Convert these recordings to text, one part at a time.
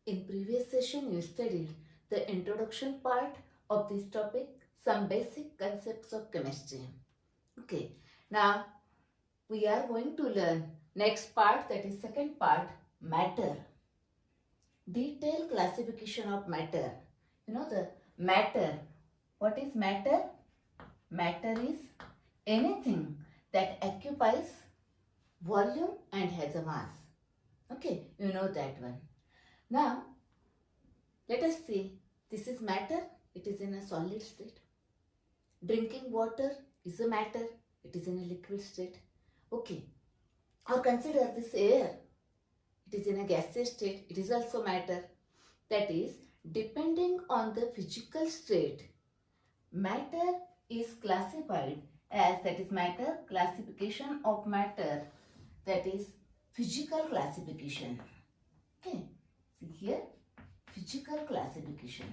In previous session, you studied the introduction part of this topic, some basic concepts of chemistry. Okay, now we are going to learn next part, that is second part, matter. Detailed classification of matter. You know the matter. What is matter? Matter is anything that occupies volume and has a mass. Okay, you know that one. Now, let us see. This is matter. It is in a solid state. Drinking water is a matter. It is in a liquid state. Okay. Or consider this air. It is in a gaseous state. It is also matter. That is, depending on the physical state, matter is classified as, that is matter, classification of matter, that is physical classification. Okay. See here, physical classification.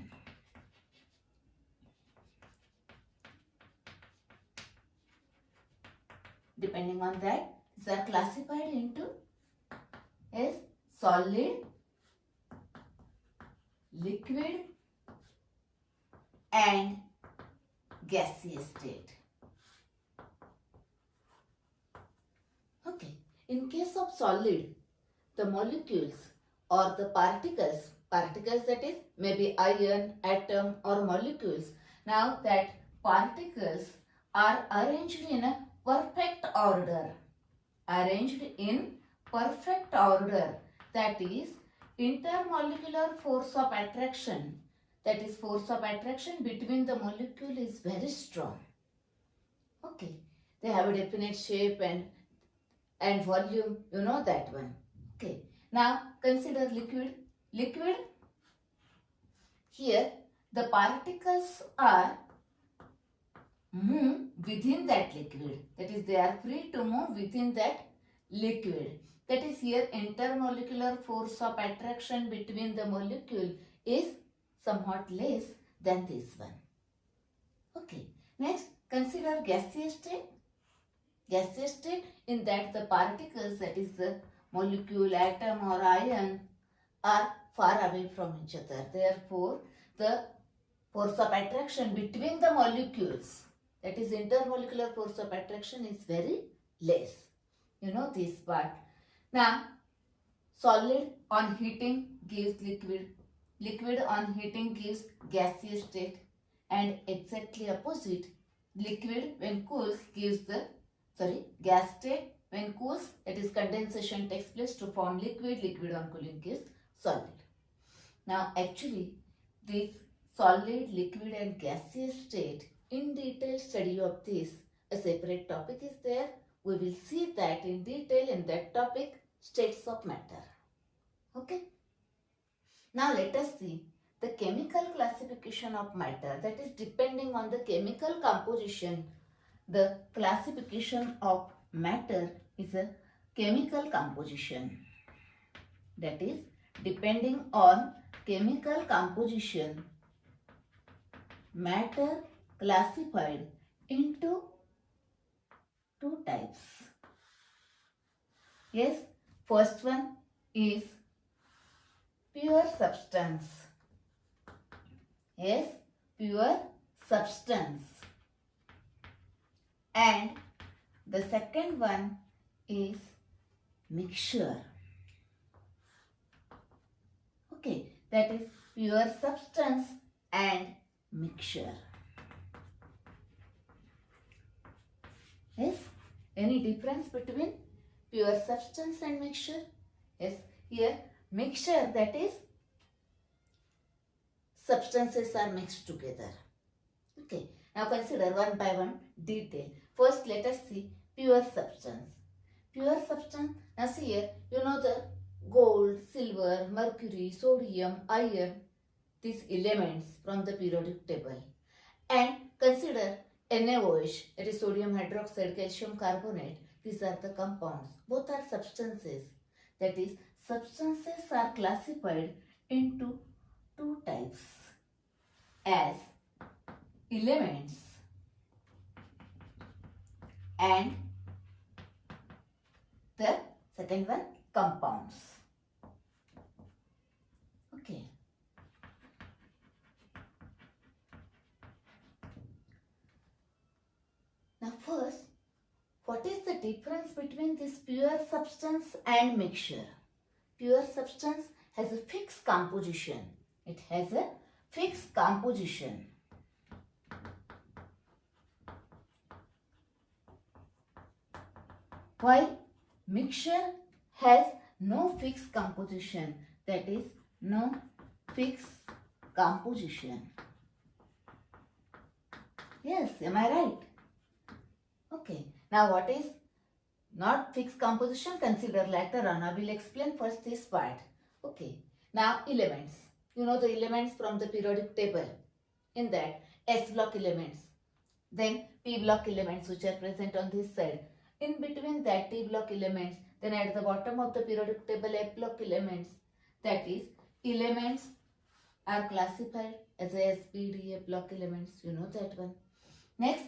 Depending on that, these are classified into as solid, liquid and gaseous state. Okay, in case of solid, the molecules or the particles that is maybe ion, atom or molecules. Now that particles are arranged in a perfect order. Arranged in perfect order. That is intermolecular force of attraction. That is force of attraction between the molecule is very strong. Okay. They have a definite shape and volume. You know that one. Okay. Now consider liquid. Liquid. Here the particles are move within that liquid. That is, they are free to move within that liquid. That is, here intermolecular force of attraction between the molecule is somewhat less than this one. Okay. Next, consider gaseous state. Gaseous state, in that the particles, that is the molecule, atom or ion, are far away from each other. Therefore, the force of attraction between the molecules, that is intermolecular force of attraction, is very less. You know this part. Now, solid on heating gives liquid. Liquid on heating gives gaseous state. And exactly opposite, liquid when cools gives the, gas state. When cools, that is condensation takes place to form liquid. Liquid on cooling gives solid. Now, actually, this solid, liquid and gaseous state, in detail study of this, a separate topic is there. We will see that in detail in that topic, states of matter. Okay. Now let us see the chemical classification of matter, that is depending on the chemical composition. The classification of matter is a chemical composition. That is depending on chemical composition, matter classified into two types. Yes, first one is pure substance. Yes, pure substance. And the second one is mixture. Okay, that is pure substance and mixture. Yes, any difference between pure substance and mixture? Yes, here mixture, that is substances are mixed together. Okay, now consider one by one detail. First, let us see pure substance. Pure substance, now see here, you know the gold, silver, mercury, sodium, iron, these elements from the periodic table. And consider NaOH, that is sodium hydroxide, calcium carbonate. These are the compounds. Both are substances. That is, substances are classified into two types as elements and the second one, compounds. difference between this pure substance and mixture. Pure substance has a fixed composition. It has a fixed composition. While mixture has no fixed composition, that is, no fixed composition. Yes, am I right? Okay. Now what is not fixed composition? Consider later on. I will explain first this part. Okay. Now elements. You know the elements from the periodic table. In that, S block elements. Then P block elements which are present on this side. In between that T block elements. Then at the bottom of the periodic table F block elements. That is, elements are classified as S, P, D, F block elements. You know that one. Next,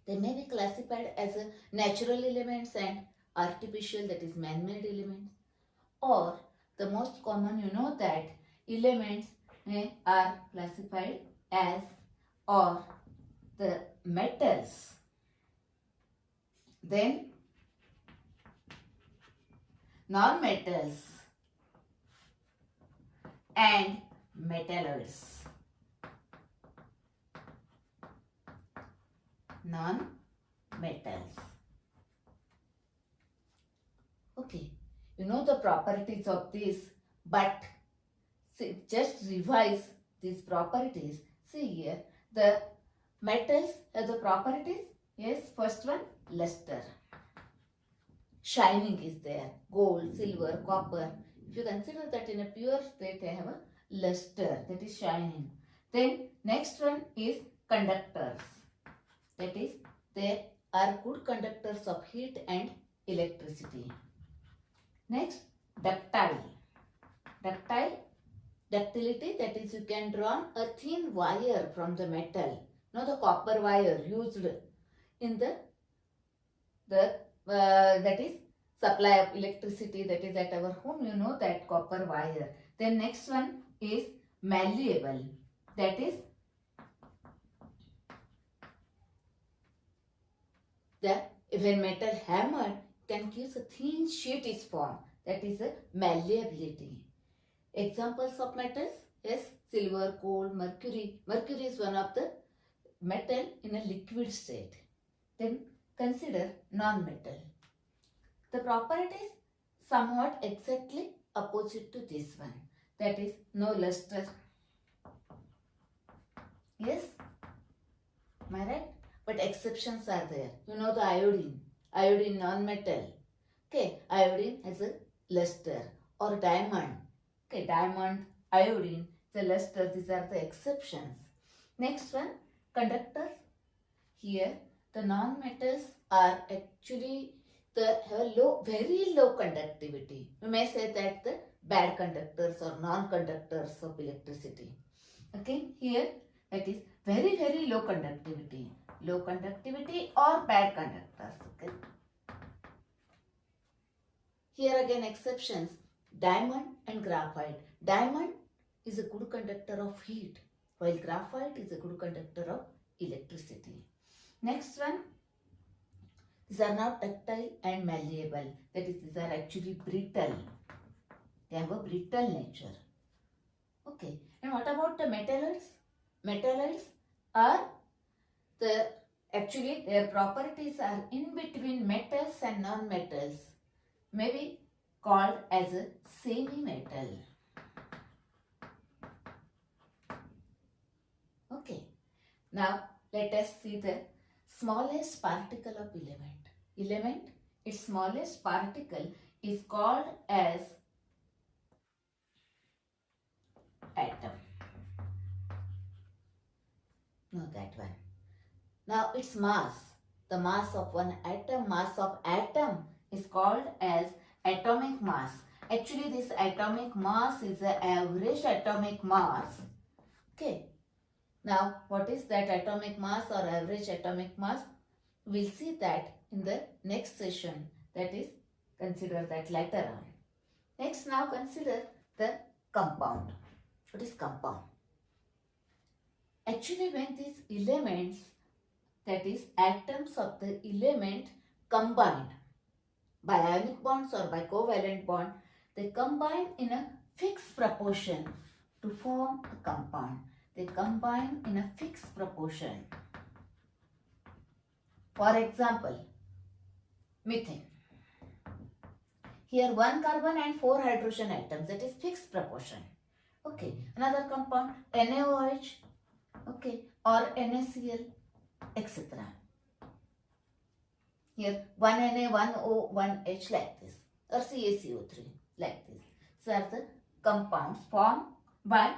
they may be classified as a natural elements and artificial, that is man-made elements. Or the most common, you know that elements are classified as or the metals. Then non-metals and metalloids. Non-metals. Okay, you know the properties of this, but just revise these properties. See here, the metals have the properties. Yes, first one, luster. Shining is there. Gold, silver, copper. If you consider that in a pure state, they have a luster, that is shining. Then next one is conductors. That is, they are good conductors of heat and electricity. Next, ductile. Ductility, that is, you can draw a thin wire from the metal. Now the copper wire used in the that is supply of electricity, that is at our home, you know that copper wire. Then next one is malleable. That is when metal hammered can give a thin sheet is formed. That is a malleability. Examples of metals is silver, gold, mercury. Mercury is one of the metal in a liquid state. Then consider non-metal. The properties somewhat exactly opposite to this one. That is no luster. Yes? Am I right? But exceptions are there. You know the iodine. Iodine non-metal. Okay, iodine has a luster. Or diamond. Okay, diamond, iodine, the luster, these are the exceptions. Next one, conductors. Here, the non-metals are actually have a very low conductivity. You may say that the bad conductors or non-conductors of electricity. Okay, here that is very low conductivity. Low conductivity or bad conductors. Okay. Here again exceptions. Diamond and graphite. Diamond is a good conductor of heat, while graphite is a good conductor of electricity. Next one, these are not ductile and malleable. That is, these are actually brittle. They have a brittle nature. Okay, and what about the metalloids? Metalloids are actually their properties are in between metals and non-metals. Maybe called as a semi-metal. Okay. Now let us see the smallest particle of element. Element, its smallest particle is called as atom. No, that one. Now its mass, the mass of one atom, mass of atom is called as atomic mass. Actually, this atomic mass is the average atomic mass. Okay. Now, what is that atomic mass or average atomic mass? We'll see that in the next session. That is, consider that later on. Next, now consider the compound. What is compound? Actually, when these elements, that is atoms of the element, combined by ionic bonds or by covalent bond, they combine in a fixed proportion to form a compound. They combine in a fixed proportion. For example, methane. Here 1 carbon and 4 hydrogen atoms, that is fixed proportion. Okay, another compound NaOH, okay, or NaCl, etc. Here 1 Na, 1 O, 1 H like this, or CaCO3 like this. So are the compounds formed by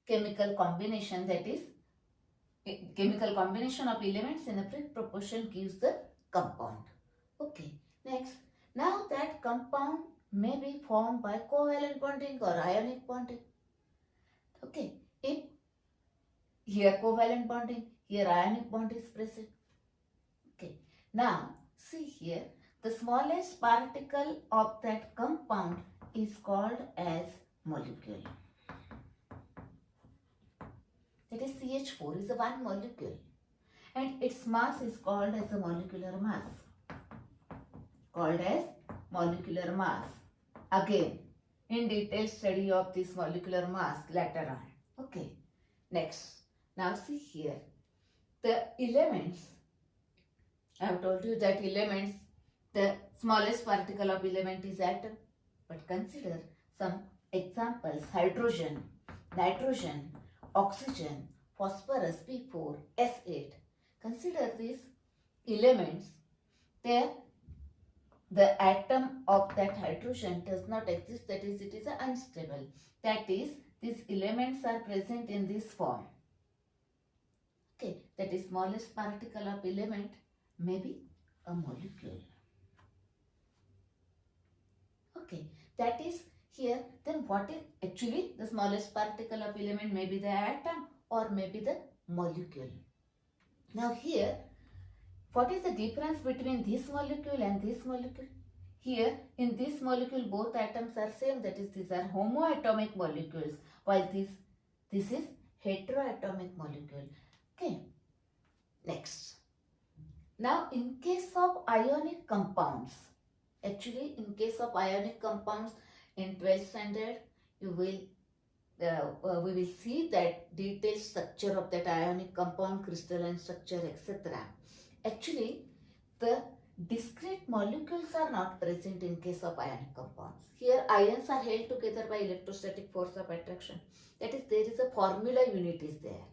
chemical combination, that is chemical combination of elements in a fixed proportion gives the compound. Okay, next, now that compound may be formed by covalent bonding or ionic bonding. Okay, if here covalent bonding, here ionic bond is present. Okay, now see here, the smallest particle of that compound is called as molecule. That is CH4 is a one molecule and its mass is called as a molecular mass. Called as molecular mass. Again, in detail study of this molecular mass later on. Okay, next. Now see here, the elements, I have told you that elements, the smallest particle of element is atom. But consider some examples: hydrogen, nitrogen, oxygen, phosphorus, P4, S8. Consider these elements. There, the atom of that hydrogen does not exist, that is, it is unstable. That is, these elements are present in this form. Okay, that is smallest particle of element may be a molecule. Okay, that is here. Then what is actually the smallest particle of element? May be the atom or may be the molecule. Now here, what is the difference between this molecule and this molecule? Here in this molecule both atoms are same, that is these are homoatomic molecules, while this is heteroatomic molecule. Okay, next. Now in case of ionic compounds, actually in case of ionic compounds in 12th standard you will we will see that detailed structure of that ionic compound, crystalline structure, etc. Actually, the discrete molecules are not present in case of ionic compounds. Here ions are held together by electrostatic force of attraction. That is, there is a formula unit is there.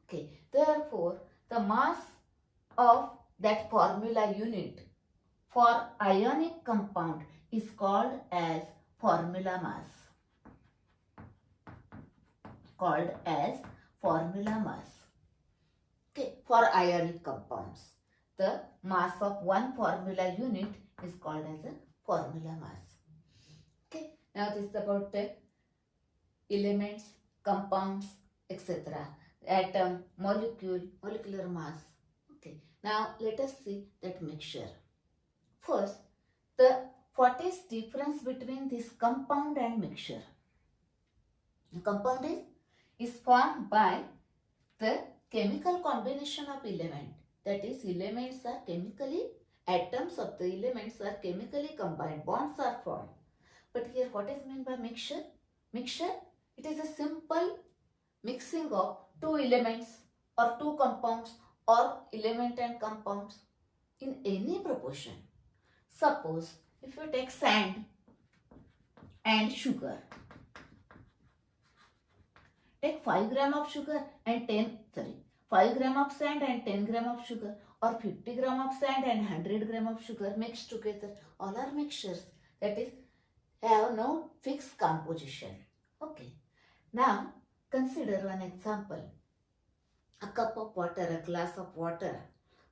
Okay, therefore the mass of that formula unit for ionic compound is called as formula mass. Called as formula mass. Okay, for ionic compounds, the mass of one formula unit is called as a formula mass. Okay, now this is about the elements, compounds, etc. Atom, molecule, molecular mass. Okay, now let us see that mixture. First, what is difference between this compound and mixture? The compound is formed by the chemical combination of element. That is, elements are chemically, atoms of the elements are chemically combined, bonds are formed. But here what is meant by mixture? Mixture, it is a simple mixing of two elements or two compounds or element and compounds in any proportion. Suppose if you take sand and sugar, take 5 gram of sugar and 5 gram of sand and 10 gram of sugar, or 50 gram of sand and 100 gram of sugar mixed together. All are mixtures, that is, have no fixed composition. Okay. Now consider one example. A cup of water, a glass of water,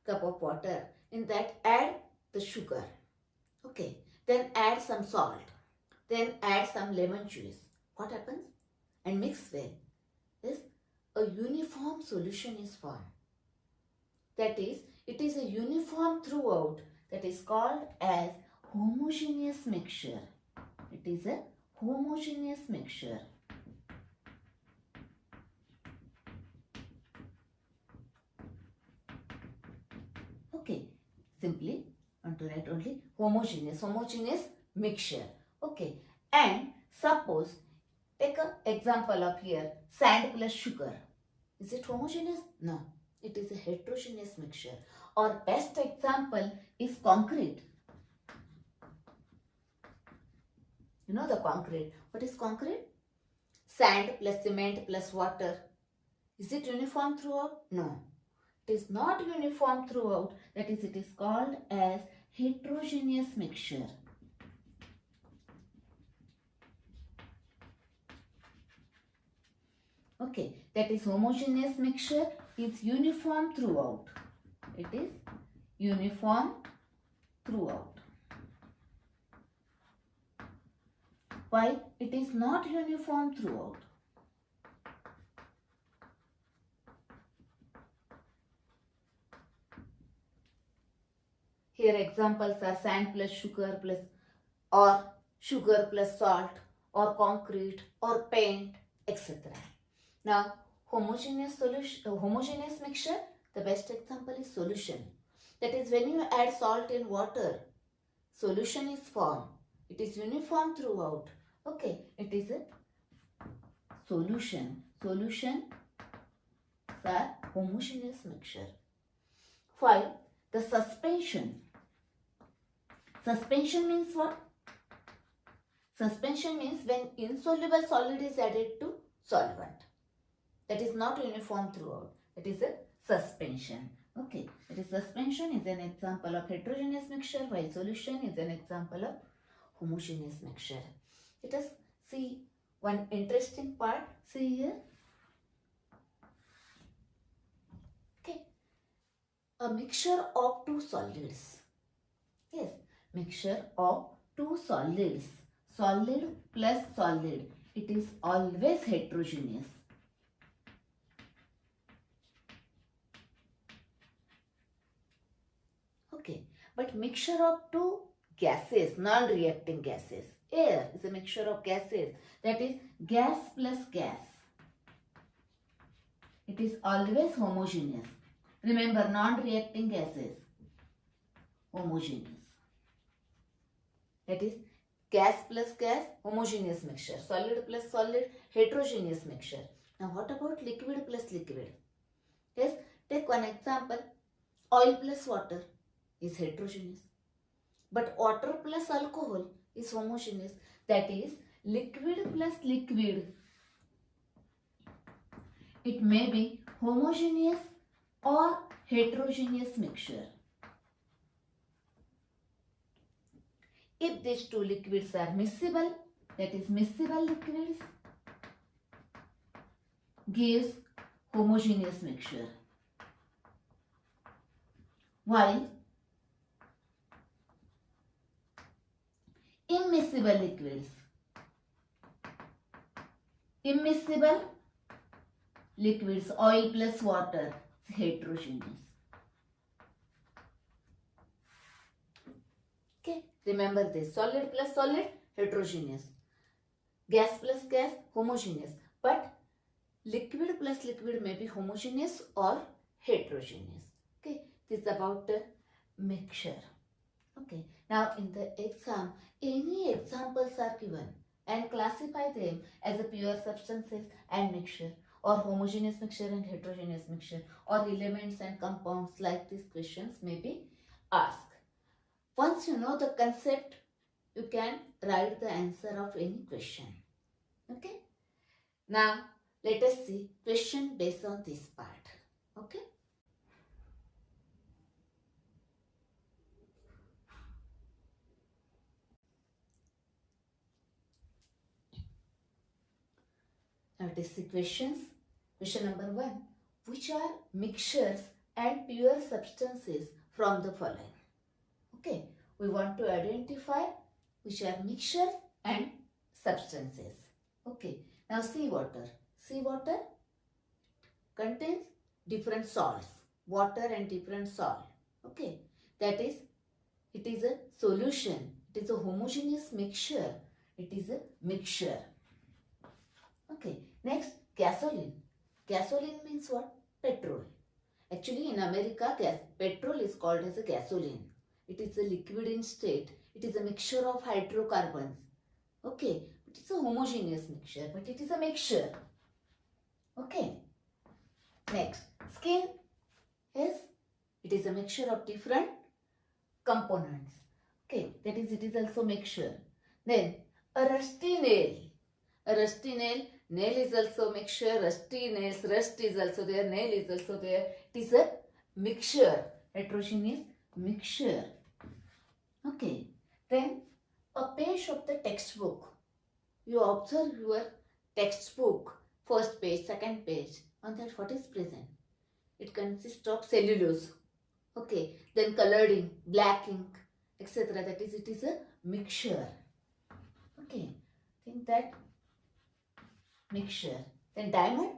cup of water. In that add the sugar. Okay. Then add some salt. Then add some lemon juice. What happens? And mix well. Yes, a uniform solution is formed. That is, it is a uniform throughout. That is called as homogeneous mixture. It is a homogeneous mixture. Okay, simply want to write only homogeneous mixture. Okay, and suppose take an example of here, sand plus sugar. Is it homogeneous? No, it is a heterogeneous mixture. Or best example is concrete. You know the concrete. What is concrete? Sand plus cement plus water. Is it uniform throughout? No. It is not uniform throughout. That is, it is called as heterogeneous mixture. Okay, that is homogeneous mixture is uniform throughout. It is uniform throughout. Why? It is not uniform throughout. Here examples are sand plus sugar plus or sugar plus salt or concrete or paint, etc. Now homogeneous mixture, the best example is solution. That is, when you add salt in water, solution is formed. It is uniform throughout. Okay, it is a solution. Solutions are homogeneous mixture. 5. The suspension. Suspension means what? Suspension means when insoluble solid is added to solvent. That is not uniform throughout. That is a suspension. Okay, that is suspension is an example of heterogeneous mixture, while solution is an example of homogeneous mixture. Let us see one interesting part. See here. Okay, a mixture of two solids. Yes, mixture of two solids. Solid plus solid. It is always heterogeneous. Okay, but mixture of two gases, non-reacting gases. Air is a mixture of gases. That is gas plus gas. It is always homogeneous. Remember, non-reacting gases, homogeneous. That is gas plus gas, homogeneous mixture. Solid plus solid, heterogeneous mixture. Now what about liquid plus liquid? Yes, take one example. Oil plus water is heterogeneous. But water plus alcohol is homogeneous. That is liquid plus liquid. It may be homogeneous or heterogeneous mixture. If these two liquids are miscible, that is miscible liquids, gives homogeneous mixture. While immiscible liquids, oil plus water, heterogeneous. Okay, remember this, solid plus solid, heterogeneous. Gas plus gas, homogeneous. But liquid plus liquid may be homogeneous or heterogeneous. Okay, this is about the mixture. Okay, now in the exam, any examples are given and classify them as a pure substances and mixture, or homogeneous mixture and heterogeneous mixture, or elements and compounds. Like these questions may be asked. Once you know the concept, you can write the answer of any question. Okay. Now let us see question based on this part. Okay. Now it is the questions. Question number 1. Which are mixtures and pure substances from the following? Okay, we want to identify which are mixtures and substances. Okay, now seawater. Seawater contains different salts, water and different salt. Okay, that is, it is a solution. It is a homogeneous mixture. It is a mixture. Okay, next, gasoline. Gasoline means what? Petrol. Actually, in America, petrol is called as a gasoline. it is a liquid in state. It is a mixture of hydrocarbons. Okay, it is a homogeneous mixture, but it is a mixture. Okay. Next, skin is, it is a mixture of different components. Okay, that is, it is also mixture. Then a rusty nail. A rusty nail, nail is also mixture, rusty nails, rust is also there, nail is also there. It is a mixture, heterogeneous mixture. Okay, then a page of the textbook. You observe your textbook, first page, second page. On that, what is present? It consists of cellulose. Okay, then colored ink, black ink, etc. That is, it is a mixture. Okay, think that mixture. Then diamond,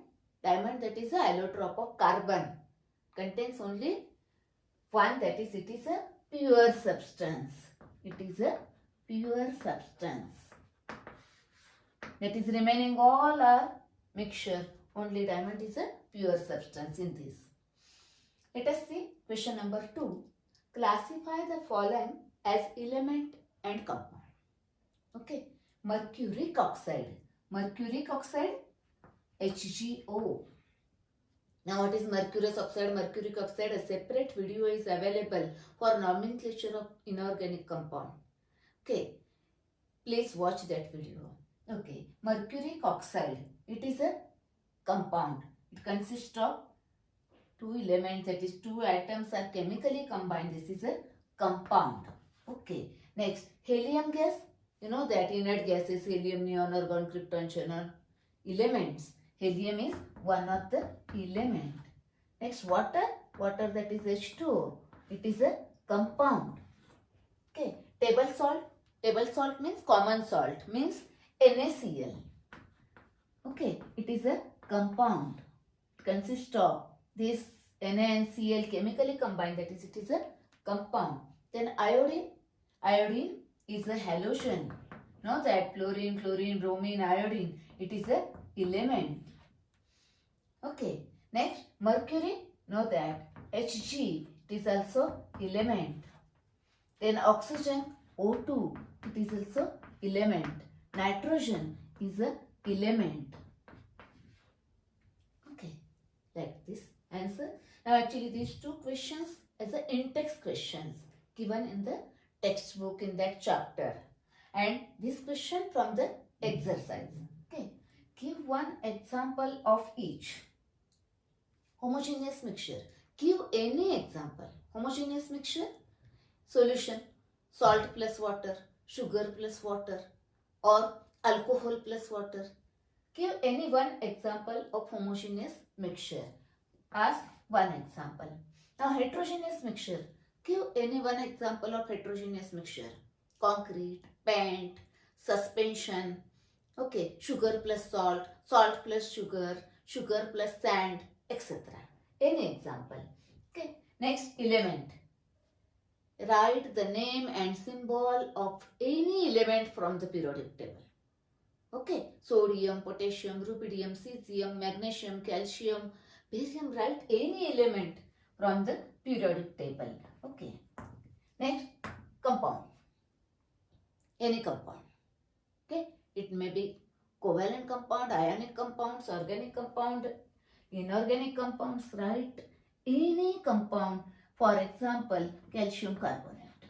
that is a allotrope of carbon, contains only one, that is, it is a pure substance. It is a pure substance. That is, remaining all are mixture. Only diamond is a pure substance in this. Let us see question number 2. Classify the following as element and compound. Okay, mercuric oxide. Mercuric oxide, HgO. Now, what is mercurous oxide? Mercuric oxide, a separate video is available for nomenclature of inorganic compound. Okay, please watch that video. Okay, mercuric oxide, it is a compound. It consists of two elements, that is, two atoms are chemically combined. This is a compound. Okay, next, helium gas. You know that inert gases, helium, neon, argon, krypton, xenon, elements. Helium is one of the element. Next, water. Water, that is H2O. It is a compound. Okay, table salt. Table salt means common salt, means NaCl. Okay, it is a compound. It consists of this Na and Cl chemically combined, that is, it is a compound. Then iodine. Iodine is a halogen. Know that fluorine, chlorine, bromine, iodine. It is a element. Okay. Next, mercury. Know that Hg. It is also element. Then oxygen, O2. It is also element. Nitrogen is a element. Okay. Like this answer. Now, actually, these two questions as a in-text questions given in the textbook in that chapter, and this question from the exercise. Okay, give one example of each. Homogeneous mixture, give any example. Homogeneous mixture, solution, salt plus water, sugar plus water, or alcohol plus water. Give any one example of homogeneous mixture. Ask one example. Now, heterogeneous mixture, give any one example of heterogeneous mixture. Concrete, paint, suspension. Okay, sugar plus salt, salt plus sugar, sugar plus sand, etc. Any example. Okay, next, element. Write the name and symbol of any element from the periodic table. Okay, sodium, potassium, rubidium, cesium, magnesium, calcium, barium. Write any element from the periodic table. Okay. Next, compound. Any compound. Okay. It may be covalent compound, ionic compounds, organic compound, inorganic compounds. Write any compound. For example, calcium carbonate.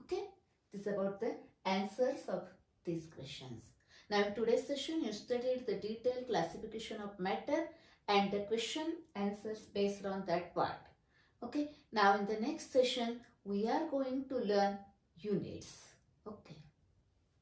Okay. This is about the answers of these questions. Now, in today's session, you studied the detailed classification of matter and the question answers based on that part. Okay. Now, in the next session, we are going to learn units. Okay.